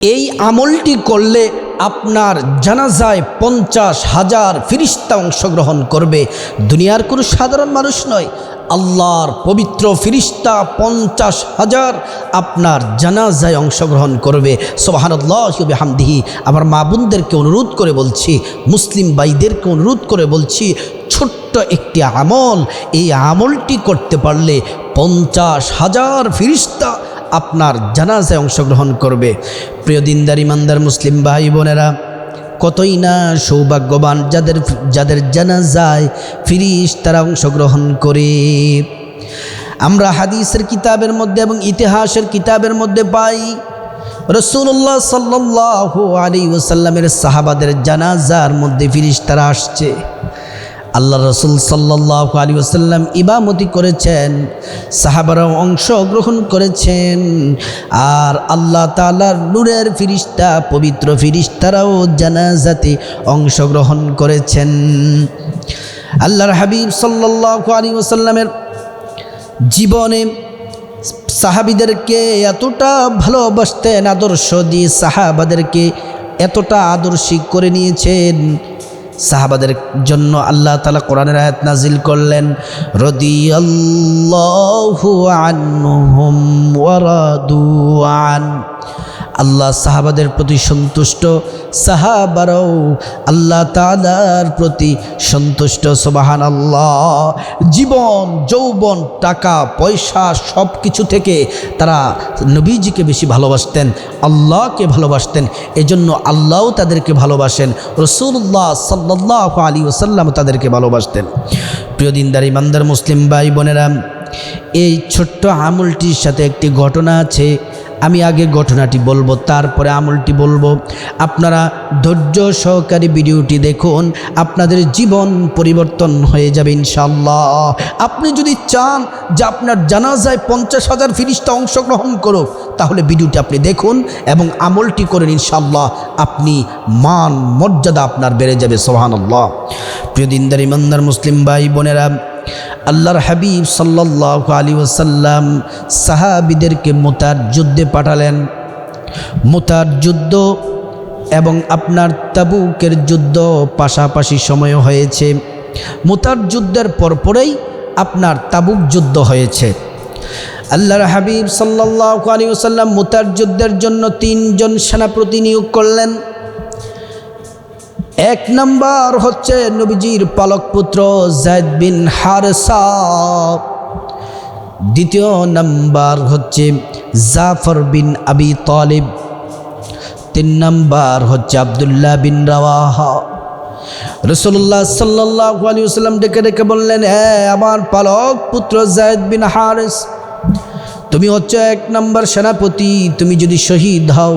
এই আমলটি করলে আপনার জানাজায় 50,000 ফিরিস্তা অংশগ্রহণ করবে। দুনিয়ার কোনো সাধারণ মানুষ নয়, আল্লাহর পবিত্র ফিরিস্তা 50,000 আপনার জানাজায় অংশগ্রহণ করবে। সুবহানাল্লাহি ওয়া বিহামদিহি। আমার মা বোনদেরকে অনুরোধ করে বলছি, মুসলিম ভাইদেরকে অনুরোধ করে বলছি, ছোট্ট একটি আমল, এই আমলটি করতে পারলে 50,000 ফিরিস্তা আপনার জানাজায় অংশগ্রহণ করবে। প্রিয় দিনদার ইমানদার মুসলিম ভাই বোনেরা, কতই না সৌভাগ্যবান যাদের জানাজায় ফিরিস্তারা অংশগ্রহণ করে। আমরা হাদিসের কিতাবের মধ্যে এবং ইতিহাসের কিতাবের মধ্যে পাই, রাসূলুল্লাহ সাল্লাল্লাহু আলাইহি ওয়াসাল্লামের সাহাবাদের জানাজার মধ্যে ফিরিস্তারা আসছে। আল্লাহ রসুল সাল্লাল্লাহু আলাইহি ওয়াসাল্লাম ইমামতি করেছেন, সাহাবারাও অংশগ্রহণ করেছেন, আর আল্লাহ তাআলার নূরের ফিরিস্তা, পবিত্র ফিরিস্তারাও জানাজাতে অংশগ্রহণ করেছেন। আল্লাহর হাবিব সাল্লাল্লাহু আলাইহি ওয়াসাল্লামের জীবনে সাহাবীদেরকে এতটা ভালোবাসতেন, আদর্শ দিয়ে সাহাবাদেরকে এতটা আদর্শিক করে নিয়েছেন। সাহাবাদের জন্য আল্লাহ তাআলা কোরআনের আয়াত নাজিল করলেন, রাদিয়াল্লাহু আনহুম ওয়া রাদু আন। আল্লাহ সাহাবাদের প্রতি সন্তুষ্ট, সাহাবারাও আল্লাহ তাআলার প্রতি সন্তুষ্ট। সুবহানাল্লাহ। জীবন, যৌবন, টাকা পয়সা সব কিছু থেকে তারা নবীজিকে বেশি ভালোবাসতেন, আল্লাহকে ভালোবাসতেন। এজন্য আল্লাহও তাদেরকে ভালোবাসেন, রাসূলুল্লাহ সাল্লাল্লাহু আলাইহি ওয়াসাল্লাম তাদেরকে ভালোবাসতেন। প্রিয় দিনদার ইমানদার মুসলিম ভাই বোনেরা, এই ছোট্ট আমলটির সাথে একটি ঘটনা আছে। আমি আগে ঘটনাটি বলবো, তারপরে আমলটি বলবো। আপনারা ধৈর্য সহকারে ভিডিওটি দেখুন, আপনাদের জীবন পরিবর্তন হয়ে যাবে ইনশাআল্লাহ। আপনি যদি চান যে আপনার জানাজায় 50,000 ফিরিস্তা অংশগ্রহণ করুক, তাহলে ভিডিওটি আপনি দেখুন এবং আমলটি করেন, ইনশাআল্লাহ আপনি মান মর্যাদা আপনার বেড়ে যাবে। সুবহানাল্লাহ। প্রিয় দিনদার ইমানদার মুসলিম ভাই বোনেরা, আল্লাহর হাবিব সাল্লাল্লাহু আলাইহি ওয়াসাল্লাম সাহাবীদেরকে মুতার যুদ্ধে পাঠালেন। মুতার যুদ্ধ এবং আপনার তাবুকের যুদ্ধ পাশাপাশি সময়ে হয়েছে। মুতার যুদ্ধের পরপরেই আপনার তাবুক যুদ্ধ হয়েছে। আল্লাহর হাবিব সাল্লাল্লাহু আলাইহি ওয়াসাল্লাম মুতার যুদ্ধের জন্য 3 জন সেনাপতি নিয়োগ করলেন। এক নাম্বার হচ্ছে নবীজির পালক পুত্র যায়েদ বিন হারেসা। দ্বিতীয় নাম্বার হচ্ছে জাফর বিন আবি তালিব। 3 নাম্বার হচ্ছে আব্দুল্লাহ বিন রাওয়াহা। রাসূলুল্লাহ সাল্লাল্লাহু আলাইহি ওয়াসাল্লাম ডেকে ডেকে বললেন, হ্যাঁ আমার পালক পুত্র যায়েদ বিন হারেস, তুমি হচ্ছে 1 নাম্বার সেনাপতি। তুমি যদি শহীদ হও,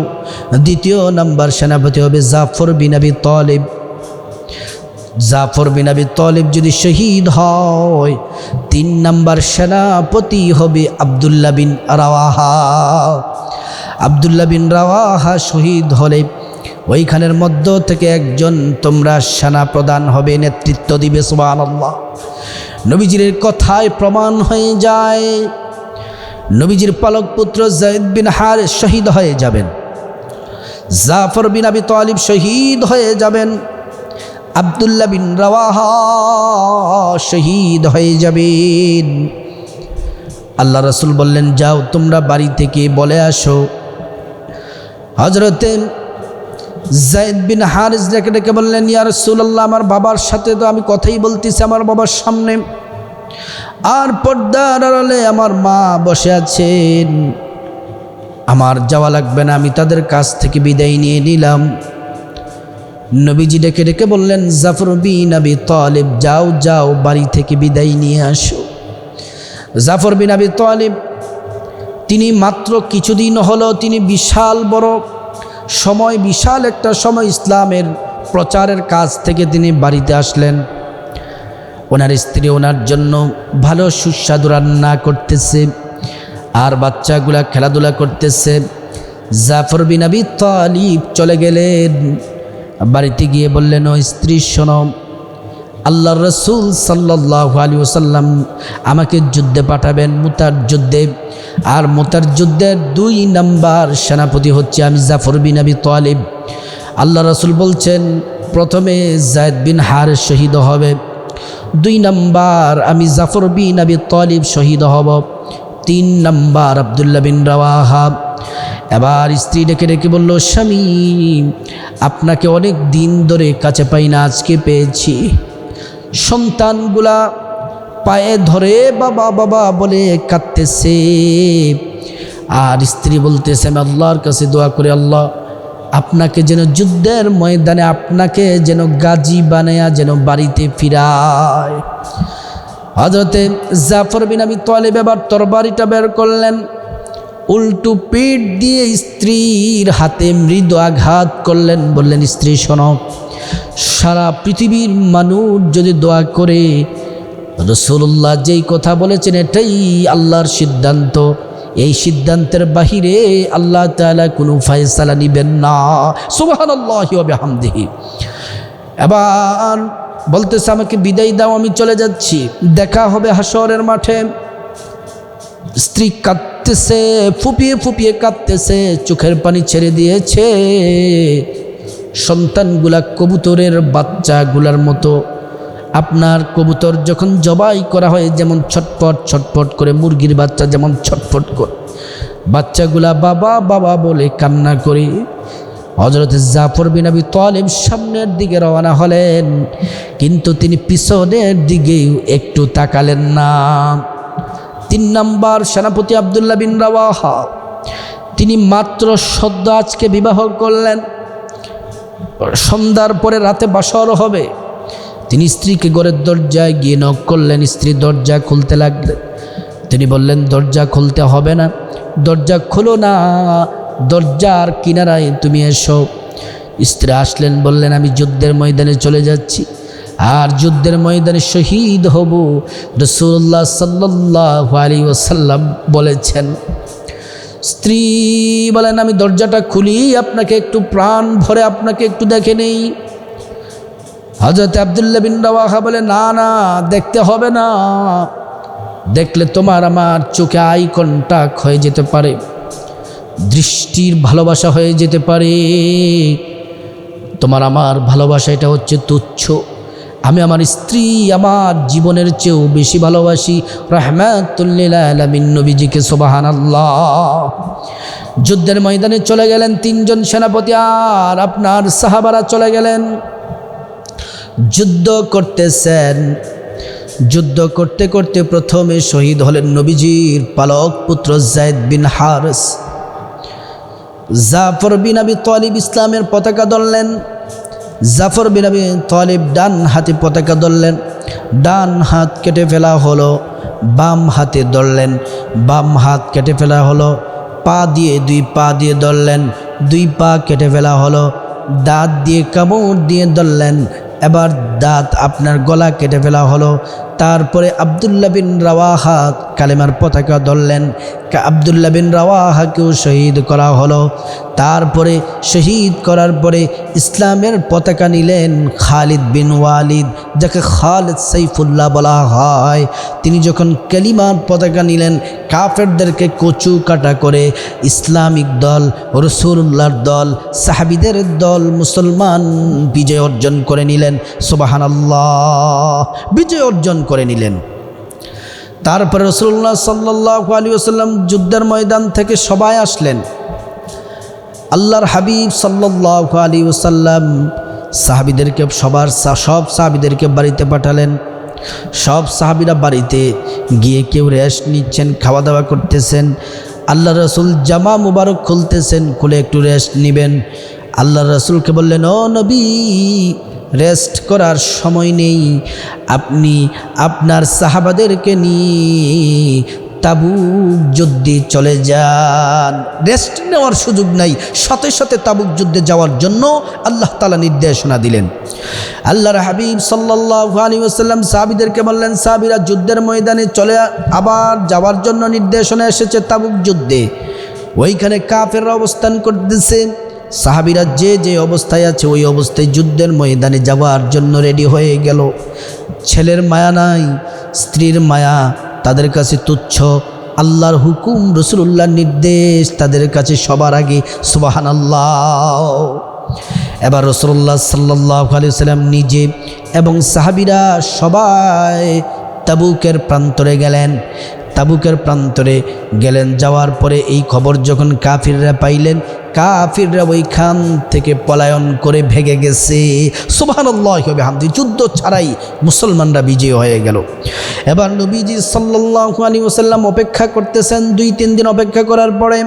2য় নাম্বার সেনাপতি হবে জাফর বিন আবি তালিব। জাফর বিন আবি তালিব যদি শহীদ হয়, 3 নাম্বার সেনাপতি হবে আব্দুল্লাহ বিন রাওয়াহা। আব্দুল্লাহ বিন রাওয়াহা শহীদ হলে ওইখানের মধ্য থেকে একজন তোমরা সেনা প্রধান হবে, নেতৃত্ব দিবে। সুবহানাল্লাহ। নবীজির কথায় প্রমাণ হয়ে যায়, নবীজির পালক পুত্র যায়েদ বিন হারেস শহীদ হয়ে যাবেন, জাফর বিন আবি তালিব শহীদ হয়ে যাবেন, আব্দুল্লাহ বিন রাওয়াহা শহীদ হয়ে যাবেন। আল্লাহ রাসূল বললেন, যাও তোমরা বাড়ি থেকে বলে আসো। হযরতে যায়েদ বিন হারেস ডেকে ডেকে বললেন, ইয়া রাসূলুল্লাহ, আমার বাবার সাথে তো আমি কথাই বলতেছি, আমার বাবার সামনে, আর পর্দার আড়ালে আমার মা বসে আছেন, আমার যাওয়া লাগবে না, আমি তাদের কাছ থেকে বিদায় নিয়ে নিলাম। নবীজি ডেকে ডেকে বললেন, জাফর বিন আবি তালিব, যাও যাও বাড়ি থেকে বিদায় নিয়ে আসো। জাফর বিন আবি তালিব তিনি মাত্র কিছুদিন হলো তিনি বিশাল বড় সময়, বিশাল একটা সময় ইসলামের প্রচারের কাজ থেকে তিনি বাড়িতে আসলেন। ওনার স্ত্রী ওনার জন্য ভালো সুস্বাদু রান্না করতেছে, আর বাচ্চাগুলা খেলাধুলা করতেছে। জাফর বিন আবি তালিব চলে গেলেন, বাড়িতে গিয়ে বললেন, ও স্ত্রী শোনো, আল্লাহর রাসূল সাল্লাল্লাহু আলাইহি ওয়াসাল্লাম আমাকে যুদ্ধে পাঠাবেন, মুতার যুদ্ধে। আর মুতার যুদ্ধের 2 নাম্বার সেনাপতি হচ্ছে আমি জাফর বিন আবি তালিব। আল্লাহ রাসূল বলছেন প্রথমে যায়েদ বিন হারেস শহীদ হবে, 2 নাম্বার আমি জাফর বিন আবি তালিব শহীদ হব, 3 নাম্বার আব্দুল্লাহ বিন রাওয়াহা। এবার স্ত্রী ডেকে ডেকে বলল, স্বামী আপনাকে অনেক দিন ধরে কাছে পাই না, আজকে পেয়েছি। সন্তানগুলা পায়ে ধরে বাবা বাবা বলে কাঁদতেছে। আর স্ত্রী বলতেছে আমি আল্লাহর কাছে দোয়া করে, আল্লাহ আপনাকে যেন যুদ্ধের ময়দানে আপনাকে যেন গাজী বানায়া যেন বাড়িতে ফিরায়। হযরতে জাফর বিন আবি তালিব এবার তরবারিটা বের করলেন, উল্টো পিঠ দিয়ে স্ত্রীর হাতে মৃদু আঘাত করলেন। বললেন, স্ত্রী শোনো, সারা পৃথিবীর মানুষ যদি দোয়া করে, রাসূলুল্লাহ যেই কথা বলেছেন এটাই আল্লাহর সিদ্ধান্ত, এই সিদ্ধান্তের বাহিরে আল্লাহ তাআলা কোনো ফয়সালা নিবেন না। সুবহানাল্লাহি ওয়া বিহামদিহি। এবার বলতেছে আমাকে বিদায় দাও, আমি চলে যাচ্ছি, দেখা হবে হাশরের মাঠে। স্ত্রী কাঁদতেছে, ফুপিয়ে ফুপিয়ে কাঁদতেছে, চোখের পানি ছেড়ে দিয়েছে। সন্তানগুলা কবুতরের বাচ্চাগুলার মতো। আপনার কবুতর যখন জবাই করা হয় যেমন ছটপট ছটপট করে, মুরগির বাচ্চা যেমন ছটপট করে, বাচ্চাগুলা বাবা বাবা বলে কান্না করে। হযরত জাফর বিন আবি তালিব সামনের দিকে রওনা হলেন, কিন্তু তিনি পিছনের দিকেও একটু তাকালেন না। 3 নাম্বার সেনাপতি আব্দুল্লাহ বিন রাওয়াহা, তিনি মাত্র সদ্য আজকে বিবাহ করলেন, সন্ধ্যার পরে রাতে বাসর হবে। তিনি স্ত্রীকে ঘরের দরজায় গিয়ে নক করলেন, স্ত্রী দরজা খুলতে লাগলেন। তিনি বললেন, দরজা খুলতে হবে না, দরজা খোলো না, দরজার কিনারায় তুমি এসো। স্ত্রী আসলেন, বললেন আমি যুদ্ধের ময়দানে চলে যাচ্ছি, আর যুদ্ধের ময়দানে শহীদ হব। রাসূলুল্লাহ সাল্লাল্লাহু আলাইহি ওয়াসাল্লাম বলেছেন। স্ত্রী বলেন, আমি দরজাটা খুলি, আপনাকে একটু প্রাণ ভরে আপনাকে একটু দেখে নেই। হযরত আব্দুল্লাহ বিন রাওয়াহা বলে, না না, দেখতে হবে না, দেখলে তোমার আমার চোখে আই কন্টাক্ট হয়ে যেতে পারে, দৃষ্টির ভালোবাসা হয়ে যেতে পারে। তোমার আমার ভালোবাসা এটা হচ্ছে তুচ্ছ। আমি আমার স্ত্রী আমার জীবনের চেয়েও বেশি ভালোবাসি রাহমাতুল লিল আলামিন নবীজিকে। সুবহানাল্লাহ। যুদ্ধের ময়দানে চলে গেলেন 3 জন সেনাপতি, আর আপনার সাহাবারা চলে গেলেন। যুদ্ধ করতেছেন, যুদ্ধ করতে করতে প্রথমে শহীদ হলেন নবীজির পালক পুত্র যায়েদ বিন হারেস। জাফর বিন আবি তালিব ইসলামের পতাকা ধরলেন। জাফর বিন আবি তালিব ডান হাতে পতাকা ধরলেন, ডান হাত কেটে ফেলা হলো, বাম হাতে ধরলেন, বাম হাত কেটে ফেলা হলো। পা দিয়ে 2 পা দিয়ে ধরলেন, 2 পা কেটে ফেলা হলো। দাঁত দিয়ে কামড় দিয়ে ধরলেন, এবার দাঁত আপনার গলা কেটে ফেলা হলো। তারপরে আব্দুল্লাহ বিন রাওয়াহা কালেমার পতাকা ধরলেন, আব্দুল্লাহ বিন রাওয়াহাকেও শহীদ করা হলো। তারপরে শহীদ করার পরে ইসলামের পতাকা নিলেন খালিদ বিন ওয়ালিদ, যাকে খালিদ সাইফুল্লাহ বলা হয়। তিনি যখন কালিমার পতাকা নিলেন, কাফেরদেরকে কচু কাটা করে ইসলামিক দল, রাসূলুল্লাহর দল, সাহাবীদের দল মুসলমান বিজয় অর্জন করে নিলেন। সুবহানাল্লাহ, বিজয় অর্জন করে নিলেন। তারপরে রাসূলুল্লাহ সাল্লাল্লাহু আলাইহি ওয়াসাল্লাম যুদ্ধের ময়দান থেকে সবাই আসলেন। আল্লাহর হাবিব সাল্লাল্লাহু আলাইহি ওয়াসাল্লাম সাহাবীদেরকে সব সাহাবীদেরকে বাড়িতে পাঠালেন। সব সাহাবীরা বাড়িতে গিয়ে কেউ রেস্ট নিচ্ছেন, খাওয়া দাওয়া করতেছেন। আল্লাহ রাসূল জামা মুবারক খুলতেছেন, খুলে একটু রেস্ট নেবেন। আল্লাহ রাসূলকে বললেন, ও নবী, রেস্ট করার সময় নেই, আপনি আপনার সাহাবাদেরকে নিয়ে তাবুক যুদ্ধে চলে যান। রেস্ট নেওয়ার সুযোগ নাই, সাথে সাথে তাবুক যুদ্ধে যাওয়ার জন্য আল্লাহ তাআলা নির্দেশনা দিলেন। আল্লাহর হাবিব সাল্লাল্লাহু আলাইহি ওয়াসাল্লাম সাহাবীদেরকে বললেন, সাহাবীরা যুদ্ধের ময়দানে চলে আবার যাওয়ার জন্য নির্দেশনা এসেছে তাবুক যুদ্ধে। ওইখানে কাফেররা অবস্থান করতেছে, সাহাবীরা যে যে অবস্থায় আছে ওই অবস্থায় যুদ্ধের ময়দানে যাওয়ার জন্য রেডি হয়ে গেল। ছেলের মায়া নাই, স্ত্রীর মায়া তাদের কাছে তুচ্ছ, আল্লাহর হুকুম রাসূলুল্লাহর নির্দেশ তাদের কাছে সবার আগে। সুবহানাল্লাহ। এবার রাসূলুল্লাহ সাল্লাল্লাহু আলাইহি ওয়াসাল্লাম নিজে এবং সাহাবীরা সবাই তাবুকের প্রান্তরে গেলেন। তাবুকের প্রান্তরে গেলেন, যাওয়ার পরে এই খবর যখন কাফিররা পাইলেন, কাফিররা ওইখান থেকে পলায়ন করে ভেগে গেছে। সুবহানাল্লাহি ওয়া বিহামদিহি। যুদ্ধ ছাড়াই মুসলমানরা বিজয়ী হয়ে গেল। এবার নবীজি সাল্লাল্লাহু আলাইহি ওয়াসাল্লাম অপেক্ষা করতেছেন। 2-3 দিন অপেক্ষা করার পরে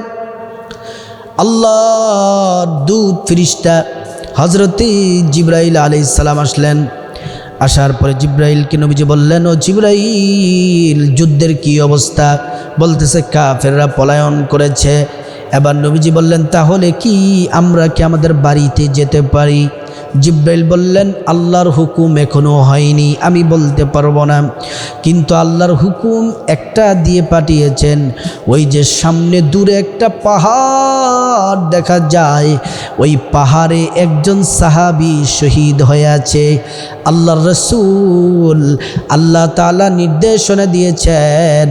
আল্লাহর দূত ফেরেশতা হযরতে জিবরাইল আলাইহিস সালাম আসলেন। আসার পরে জিবরাইলকে নবীজি বললেন, ও জিবরাইল, যুদ্ধের কি অবস্থা? বলতেছে কাফেররা পলায়ন করেছে। এবার নবীজি বললেন, তাহলে কি আমরা কি আমাদের বাড়িতে যেতে পারি? জিবরাইল বললেন, আল্লাহর হুকুম এখনো হয়নি, আমি বলতে পারবো না, কিন্তু আল্লাহর হুকুম একটা দিয়ে পাঠিয়েছেন। ওই যে সামনে দূরে একটা পাহাড় দেখা যায়, ওই পাহাড়ে একজন সাহাবী শহীদ হয়ে আছে। আল্লাহর রাসূল আল্লাহ তাআলা নির্দেশনা দিয়েছেন,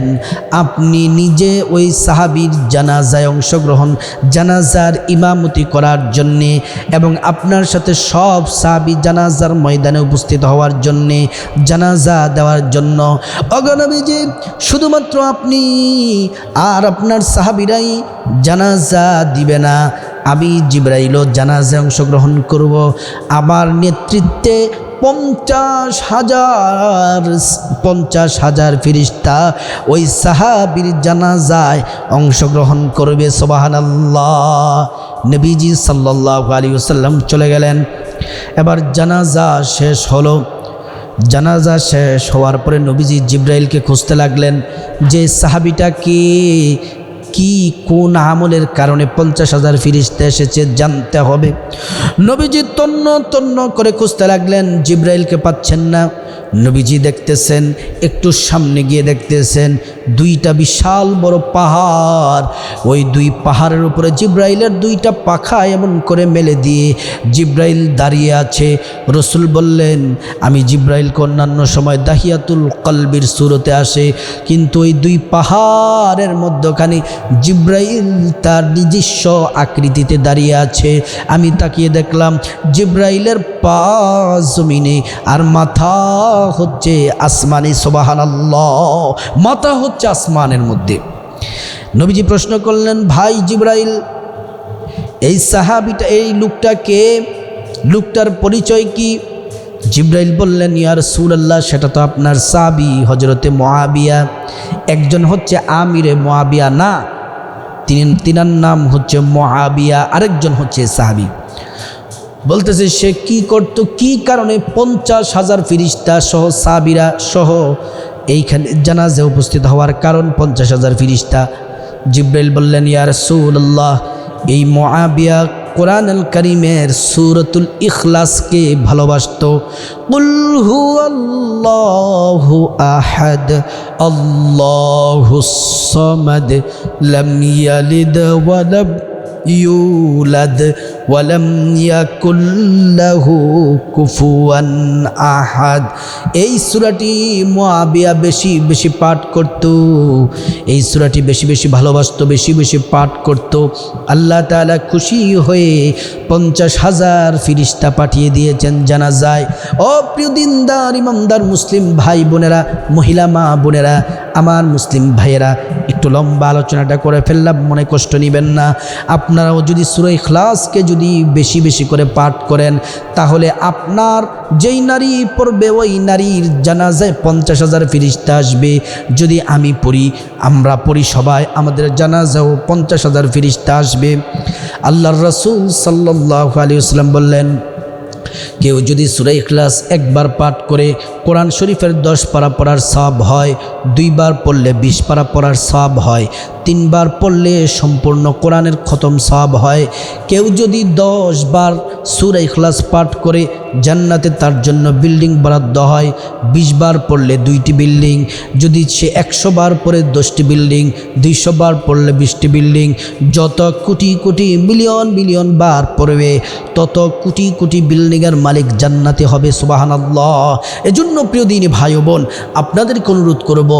আপনি নিজে ওই সাহাবীর জানাজায় অংশগ্রহণ, জানাজার ইমামতি করার জন্যে এবং আপনার সাথে সব সাহাবী জানাজার ময়দানে উপস্থিত হওয়ার জন্যে, জানাজা দেওয়ার জন্য। ওগো নবীজি, শুধুমাত্র আপনি আর আপনার সাহাবীরাই জানাজা দিবে না, আমি জিবরাইলও জানাজায় অংশগ্রহণ করব। আমার নেতৃত্বে 50,000 ফেরেশতা ওই সাহাবীর জানাজায় অংশগ্রহণ করবে। সুবহানাল্লাহ। নবীজি সাল্লাল্লাহু আলাইহি ওয়াসাল্লাম চলে গেলেন। এবার জানাজা শেষ হলো। জানাজা শেষ হওয়ার পরে নবীজি জিবরাইলকে খুঁজতে লাগলেন যে সাহাবীটা কি কোন আমলের কারণে 50,000 ফেরেশতা এসেছে জানতে হবে। নবীজি তন্ন করে খুঁজতে লাগলেন, জিবরাইলকে পাচ্ছেন না। নবীজি দেখতেছেন, একটু সামনে গিয়ে দেখতেছেন 2টা বিশাল বড় পাহাড়। ওই 2 পাহাড়ের উপরে জিবরাইলের 2টা পাখা এমন করে মেলে দিয়ে জিবরাইল দাঁড়িয়ে আছে। রসুল বললেন, আমি জিবরাইলকে অন্যান্য সময় দাহিয়াতুল কলবির সুরতে আসে, কিন্তু ওই 2 পাহাড়ের মধ্যখানে জিবরাইল তার নিজস্ব আকৃতিতে দাঁড়িয়ে আছে। আমি তাকিয়ে দেখলাম জিবরাইলের পা জমিনে আর মাথা হচ্ছে আসমানে। সুবহানাল্লাহ। মাথা হচ্ছে আসমানের মধ্যে। নবীজি প্রশ্ন করলেন, ভাই জিবরাইল, এই সাহাবীটা, এই লোকটা কে? লোকটার পরিচয় কি? জিবরাইল বললেন, ইয়া রাসূলুল্লাহ, সেটা তো আপনার সাহাবী হযরতে মুআবিয়া। একজন হচ্ছে আমিরে মুআবিয়া, না, তিনার নাম হচ্ছে মুআবিয়া, আরেকজন হচ্ছে সাহাবী। বলতেছে সে কি করতো, কি কারণে 50,000 ফেরেশতা সহ সাহাবীরা সহ এইখানে জানাজে উপস্থিত হওয়ার কারণ 50,000 ফেরেশতা। জিবরাইল বললেন, ইয়া রাসূলুল্লাহ, এই মুআবিয়া কোরআনুল কারীমের সূরাতুল ইখলাসকে ভালোবাসতো। কুল হুয়াল্লাহু আহাদ, আল্লাহুস সামাদ, লাম ইয়ালিদ ওয়া লাম ইউলাদ ওয়া লাম ইয়াকুল লাহু কুফুয়ান আহাদ। এই সূরাটি মুআবিয়া বেশি বেশি পাঠ করত, এই সূরাটি বেশি বেশি ভালোবাসতো, বেশি বেশি পাঠ করত। আল্লাহ তাআলা খুশি হয়ে 50,000 ফেরেশতা পাঠিয়ে দিয়েছেন জানাজায়। ও প্রিয় দিনদার ইমানদার মুসলিম ভাই বোনেরা, মহিলা মা বোনেরা, আমার মুসলিম ভাইয়েরা, একটু লম্বা আলোচনাটা করে ফেললাম, মনে কষ্ট নেবেন না। আপনারাও যদি সূরা ইখলাসকে যদি বেশি বেশি করে পাঠ করেন, তাহলে আপনার যেই নারী পড়বে ওই নারীর জানাজায় 50,000 ফেরেশতা আসবে। যদি আমি পড়ি, আমরা পড়ি সবাই, আমাদের জানাজাও 50,000 ফেরেশতা আসবে। আল্লাহর রাসূল সাল্লাল্লাহু আলাইহি ওয়াসাল্লাম বললেন, কেউ যদি সূরা ইখলাস একবার পাঠ করে কোরআন শরীফের 10 পারা পড়ার সওয়াব হয়, 2 বার পড়লে 20 পারা পড়ার সওয়াব হয়, 3 বার পড়লে সম্পূর্ণ কোরআনের খতম সওয়াব হয়। কেউ যদি 10 বার সূরা ইখলাস পাঠ করে জান্নাতে তার জন্য বিল্ডিং বরাদ্দ হয়, 20 বার পড়লে 2টি বিল্ডিং, যদি সে 100 বার পড়ে 10টি বিল্ডিং, 200 বার পড়লে 20টি বিল্ডিং, যত কোটি কোটি মিলিয়ন মিলিয়ন বার পড়বে তত কোটি কোটি বিল্ডিংয়ের মালিক জান্নাতে হবে। সুবহানাল্লাহ। এজন্য প্রিয় দিনী ভাই ও বোন, আপনাদেরকে অনুরোধ করব,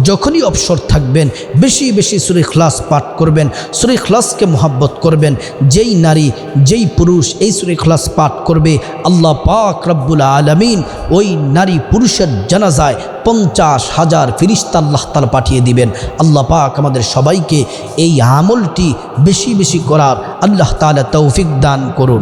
যখনই অবসর থাকবেন বেশি বেশি সূরা ইখলাস পাঠ করবেন, সূরা ইখলাসকে মহব্বত করবেন। যেই নারী যেই পুরুষ এই সূরা ইখলাস পাঠ করবে, আল্লাহ পাক রব্বুল আলামিন ওই নারী পুরুষের জানাজায় 50,000 ফেরেশতা আল্লাহ তাআলা পাঠিয়ে দিবেন। আল্লাহ পাক আমাদের সবাইকে এই আমলটি বেশি বেশি করার আল্লাহ তাআলা তৌফিক দান করুন।